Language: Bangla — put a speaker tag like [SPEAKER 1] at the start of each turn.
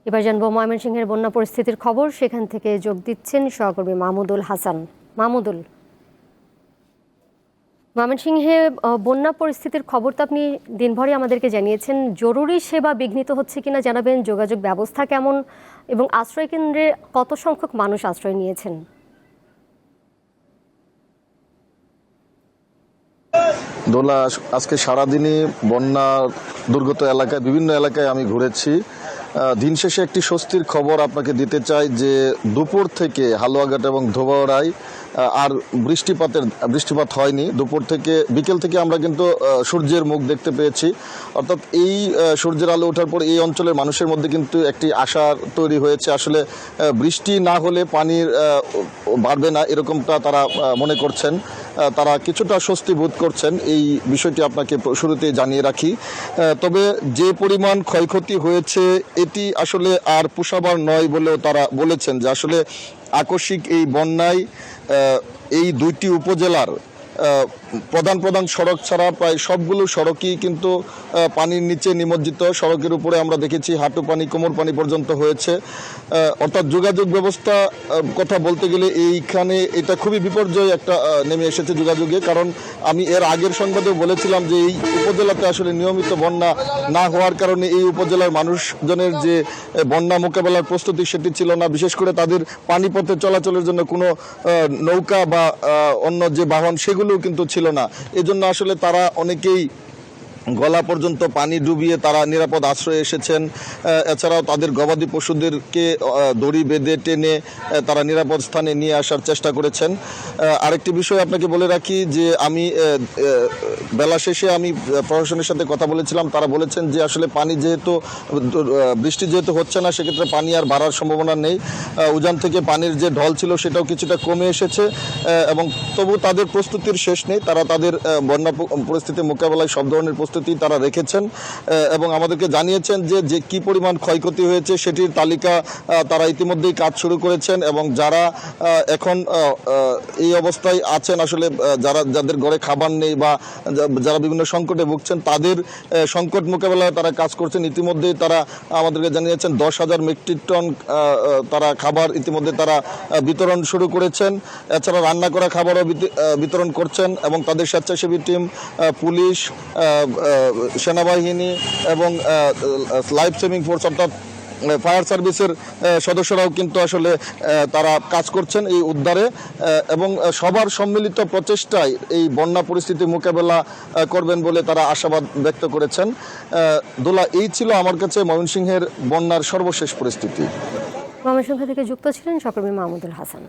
[SPEAKER 1] এবার জানবো ময়মনসিংহের বন্যা পরিস্থিতির খবর। সেখান থেকে যোগ দিচ্ছেন সহকর্মী মাহমুদুল হাসান। মাহমুদুল, ময়মনসিংহে বন্যা পরিস্থিতির খবর তো আপনি দিনভরই আমাদেরকে জানিয়েছেন। জরুরি সেবা বিঘ্নিত হচ্ছে কিনা জানাবেন, যোগাযোগ ব্যবস্থা কেমন এবং আশ্রয় কেন্দ্রে কত সংখ্যক মানুষ আশ্রয় নিয়েছেন?
[SPEAKER 2] দোলা, আজকে সারাদিনই বন্যা দুর্গত এলাকায় বিভিন্ন এলাকায় আমি ঘুরেছি। দিন শেষে একটি স্বস্তির খবর আপনাকে দিতে চাই যে দুপুর থেকে হালুয়াঘাট এবং ধোবাউড়ায় আর বৃষ্টিপাত হয়নি। দুপুর থেকে বিকেল থেকে আমরা কিন্তু সূর্যের মুখ দেখতে পেয়েছি। অর্থাৎ এই সূর্যের আলো ওঠার পর এই অঞ্চলের মানুষের মধ্যে কিন্তু একটি আশা তৈরি হয়েছে। আসলে বৃষ্টি না হলে পানির বাড়বে না, এরকমটা তারা মনে করছেন। তারা কিছুটা স্বস্তি বোধ করছেন। এই বিষয়টি আপনাকে শুরুতেই জানিয়ে রাখি। তবে যে পরিমাণ ক্ষয়ক্ষতি হয়েছে এটি আসলে আর পোষাবার নয় বলেও তারা বলেছেন যে আসলে আকস্মিক এই বন্যায় এই দুইটি উপজেলার প্রধান সড়ক ছাড়া প্রায় সবগুলো সড়কই কিন্তু পানির নিচে নিমজ্জিত। সড়কের উপরে আমরা দেখেছি হাঁটু পানি, কোমর পানি পর্যন্ত হয়েছে। অর্থাৎ যোগাযোগ ব্যবস্থা কথা বলতে গেলে এইখানে এটা খুবই বিপর্যয় একটা নেমে এসেছে যোগাযোগে। কারণ আমি এর আগের সংবাদেও বলেছিলাম যে এই উপজেলাতে আসলে নিয়মিত বন্যা না হওয়ার কারণে এই উপজেলার মানুষজনের যে বন্যা মোকাবেলার প্রস্তুতি সেটি ছিল না। বিশেষ করে তাদের পানিপথে চলাচলের জন্য কোনো নৌকা বা অন্য যে বাহন সেগুলোও কিন্তু ছিল না। এজন্য আসলে তারা অনেকেই গলা পর্যন্ত পানি ডুবিয়ে তারা নিরাপদ আশ্রয়ে এসেছেন। এছাড়াও তাদের গবাদি পশুদেরকে দড়ি বেঁধে টেনে তারা নিরাপদ স্থানে নিয়ে আসার চেষ্টা করেছেন। আরেকটি বিষয় আপনাকে বলে রাখি যে আমি বেলা শেষে আমি প্রশাসনের সাথে কথা বলেছিলাম। তারা বলেছেন যে আসলে বৃষ্টি যেহেতু হচ্ছে না, সেক্ষেত্রে পানি আর বাড়ার সম্ভাবনা নেই। উজান থেকে পানির যে ঢল ছিল সেটাও কিছুটা কমে এসেছে এবং তবু তাদের প্রস্তুতির শেষ নেই। তারা তাদের বন্যা পরিস্থিতি মোকাবেলায় সব ধরনের প্রস্তুতি তারা রেখেছেন এবং আমাদেরকে জানিয়েছেন যে কি পরিমাণ ক্ষয়ক্ষতি হয়েছে সেটির তালিকা তারা ইতিমধ্যেই কাজ শুরু করেছেন এবং যারা এখন এই অবস্থায় আছেন, আসলে যাদের ঘরে খাবার নেই বা যারা বিভিন্ন সংকটে ভুগছেন তাদের সংকট মোকাবেলায় তারা কাজ করছেন। ইতিমধ্যেই তারা আমাদেরকে জানিয়েছেন 10,000 মেট্রিক টন তারা খাবার ইতিমধ্যে তারা বিতরণ শুরু করেছেন। এছাড়া রান্না করা খাবারও বিতরণ করছেন এবং তাদের স্বেচ্ছাসেবী টিম, পুলিশ, সেনাবাহিনী এবং লাইফ সেভিং ফোর্স অর্থাৎ ফায়ার সার্ভিসের সদস্যরাও কিন্তু আসলে তারা কাজ করছেন এই উদ্ধারে এবং সবার সম্মিলিত প্রচেষ্টায় এই বন্যা পরিস্থিতি মোকাবেলা করবেন বলে তারা আশাবাদ ব্যক্ত করেছেন। দোলা, এই ছিল আমার কাছে ময়মনসিংহের বন্যার সর্বশেষ পরিস্থিতি।
[SPEAKER 1] ময়মনসিংহ থেকে যুক্ত ছিলেন সহকর্মী মাহমুদুল হাসান।